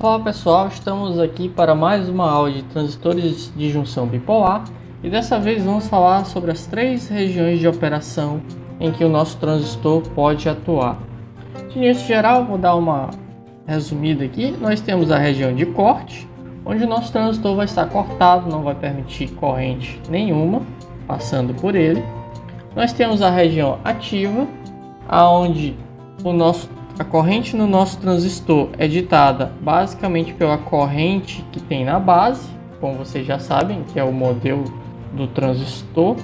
Olá pessoal, estamos aqui para mais uma aula de transistores de junção bipolar e dessa vez vamos falar sobre as três regiões de operação em que o nosso transistor pode atuar. De início geral, vou dar uma resumida aqui. Nós temos a região de corte, onde o nosso transistor vai estar cortado, não vai permitir corrente nenhuma passando por ele. Nós temos a região ativa, onde a corrente no nosso transistor é ditada basicamente pela corrente que tem na base, como vocês já sabem, que é o modelo do transistor.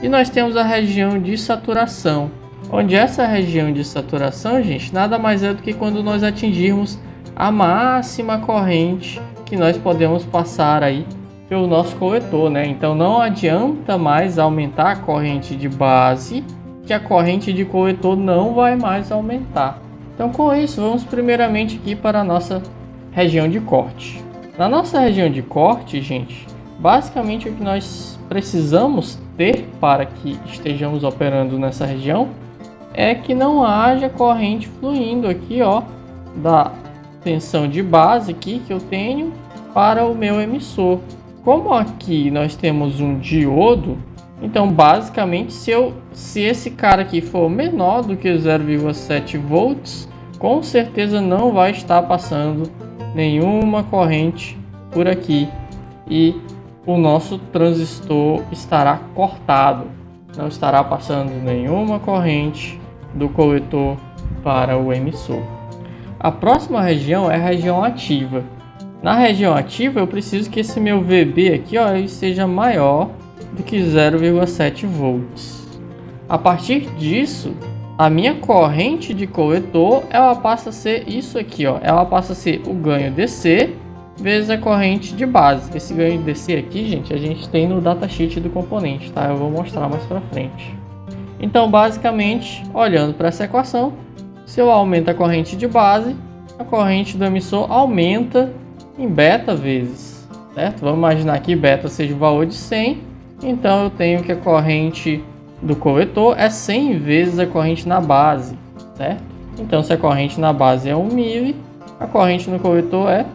E nós temos a região de saturação, onde essa região de saturação, gente, nada mais é do que quando nós atingirmos a máxima corrente que nós podemos passar aí pelo nosso coletor, né? Então não adianta mais aumentar a corrente de base, que a corrente de coletor não vai mais aumentar. Então, com isso, vamos primeiramente aqui para a nossa região de corte. Na nossa região de corte, gente, basicamente o que nós precisamos ter para que estejamos operando nessa região é que não haja corrente fluindo aqui, ó, da tensão de base aqui que eu tenho para o meu emissor. Como aqui nós temos um diodo, então basicamente se esse cara aqui for menor do que 0,7 volts, com certeza não vai estar passando nenhuma corrente por aqui e o nosso transistor estará cortado. Não estará passando nenhuma corrente do coletor para o emissor. A próxima região é a região ativa. Na região ativa eu preciso que esse meu VB aqui, ó, ele seja maior do que 0,7 volts. A partir disso, a minha corrente de coletor, ela passa a ser isso aqui, ó. Ela passa a ser o ganho DC vezes a corrente de base. Esse ganho DC aqui, gente, a gente tem no datasheet do componente, tá? Eu vou mostrar mais pra frente. Então, basicamente, olhando para essa equação, se eu aumento a corrente de base, a corrente do emissor aumenta em beta vezes, certo? Vamos imaginar que beta seja o valor de 100, então eu tenho que a corrente do coletor é 100 vezes a corrente na base, certo? Então, se a corrente na base é 1 mA, a corrente no coletor é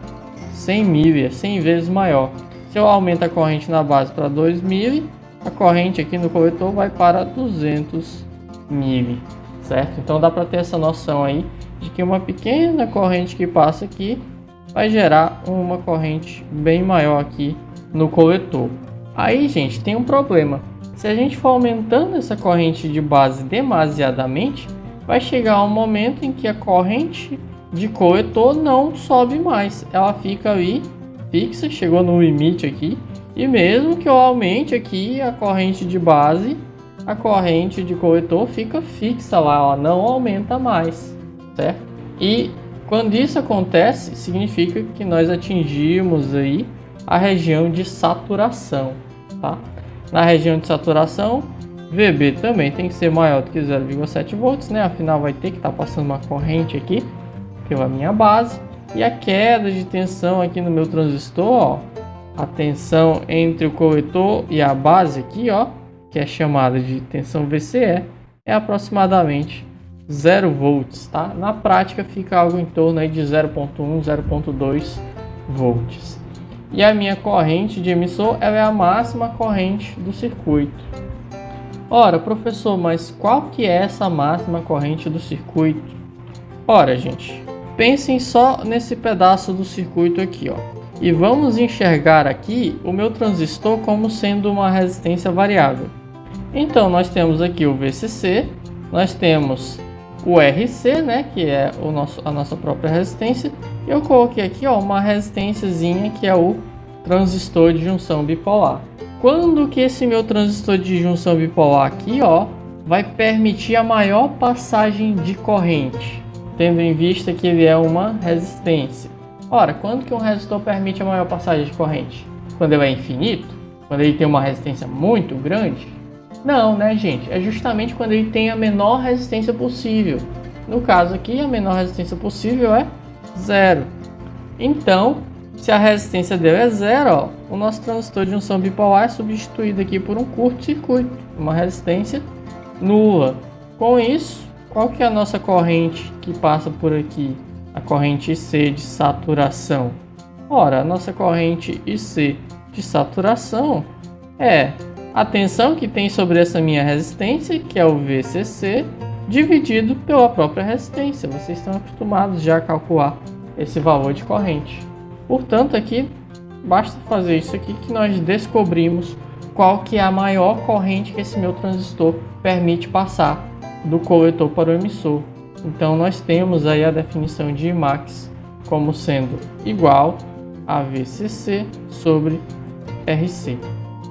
100 mA, é 100 vezes maior. Se eu aumento a corrente na base para 2 mA, a corrente aqui no coletor vai para 200 mA, certo? Então, dá para ter essa noção aí de que uma pequena corrente que passa aqui vai gerar uma corrente bem maior aqui no coletor. Aí, gente, tem um problema. Se a gente for aumentando essa corrente de base demasiadamente, vai chegar um momento em que a corrente de coletor não sobe mais. Ela fica ali fixa, chegou no limite aqui. E mesmo que eu aumente aqui a corrente de base, a corrente de coletor fica fixa lá, ela não aumenta mais, certo? E quando isso acontece, significa que nós atingimos aí a região de saturação, tá? Na região de saturação, VB também tem que ser maior do que 0,7 volts, né? Afinal, vai ter que estar passando uma corrente aqui pela minha base. E a queda de tensão aqui no meu transistor, ó, a tensão entre o coletor e a base aqui, ó, que é chamada de tensão VCE, é aproximadamente 0 volts, tá? Na prática, fica algo em torno aí de 0,1, 0,2 volts. E a minha corrente de emissor ela é a máxima corrente do circuito. Ora, professor, mas qual que é essa máxima corrente do circuito? Ora, gente, pensem só nesse pedaço do circuito aqui, ó. E vamos enxergar aqui o meu transistor como sendo uma resistência variável. Então, nós temos aqui o VCC, nós temos o RC, né, que é a nossa própria resistência. Eu coloquei aqui, ó, uma resistênciazinha que é o transistor de junção bipolar. Quando que esse meu transistor de junção bipolar aqui, ó, vai permitir a maior passagem de corrente, tendo em vista que ele é uma resistência? Ora, quando que um resistor permite a maior passagem de corrente? Quando ele é infinito? Quando ele tem uma resistência muito grande? Não, né, gente? É justamente quando ele tem a menor resistência possível. No caso aqui, a menor resistência possível é 0. Então, se a resistência dele é 0, ó, o nosso transistor de junção bipolar é substituído aqui por um curto-circuito, uma resistência nula. Com isso, qual que é a nossa corrente que passa por aqui? a corrente IC de saturação? Ora, a nossa corrente IC de saturação é a tensão que tem sobre essa minha resistência, que é o VCC, dividido pela própria resistência. Vocês estão acostumados já a calcular esse valor de corrente. Portanto, aqui basta fazer isso aqui que nós descobrimos qual que é a maior corrente que esse meu transistor permite passar do coletor para o emissor. Então nós temos aí a definição de Imax como sendo igual a VCC sobre RC.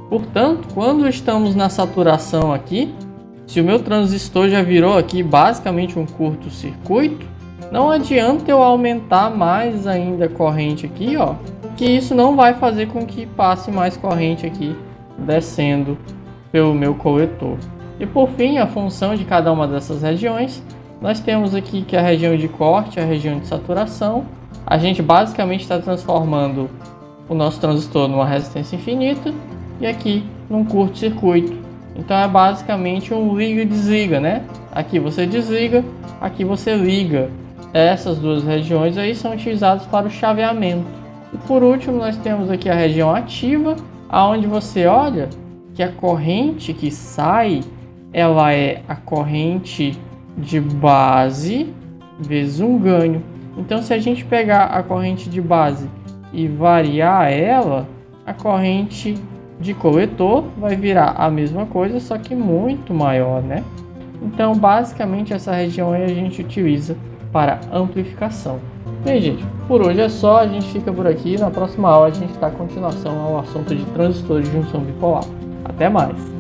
Portanto, quando estamos na saturação aqui, se o meu transistor já virou aqui basicamente um curto-circuito, não adianta eu aumentar mais ainda a corrente aqui, ó, que isso não vai fazer com que passe mais corrente aqui descendo pelo meu coletor. E por fim, a função de cada uma dessas regiões, nós temos aqui que a região de corte, a região de saturação, a gente basicamente está transformando o nosso transistor numa resistência infinita e aqui num curto-circuito. Então é basicamente um liga e desliga, né? Aqui você desliga, aqui você liga. Essas duas regiões aí são utilizadas para o chaveamento. E por último nós temos aqui a região ativa, aonde você olha que a corrente que sai, ela é a corrente de base vezes um ganho. Então se a gente pegar a corrente de base e variar ela, a corrente de coletor vai virar a mesma coisa, só que muito maior, né? Então basicamente essa região aí a gente utiliza para amplificação. Bem, gente, por hoje é só, a gente fica por aqui. Na próxima aula a gente dá continuação ao assunto de transistores de junção bipolar. Até mais!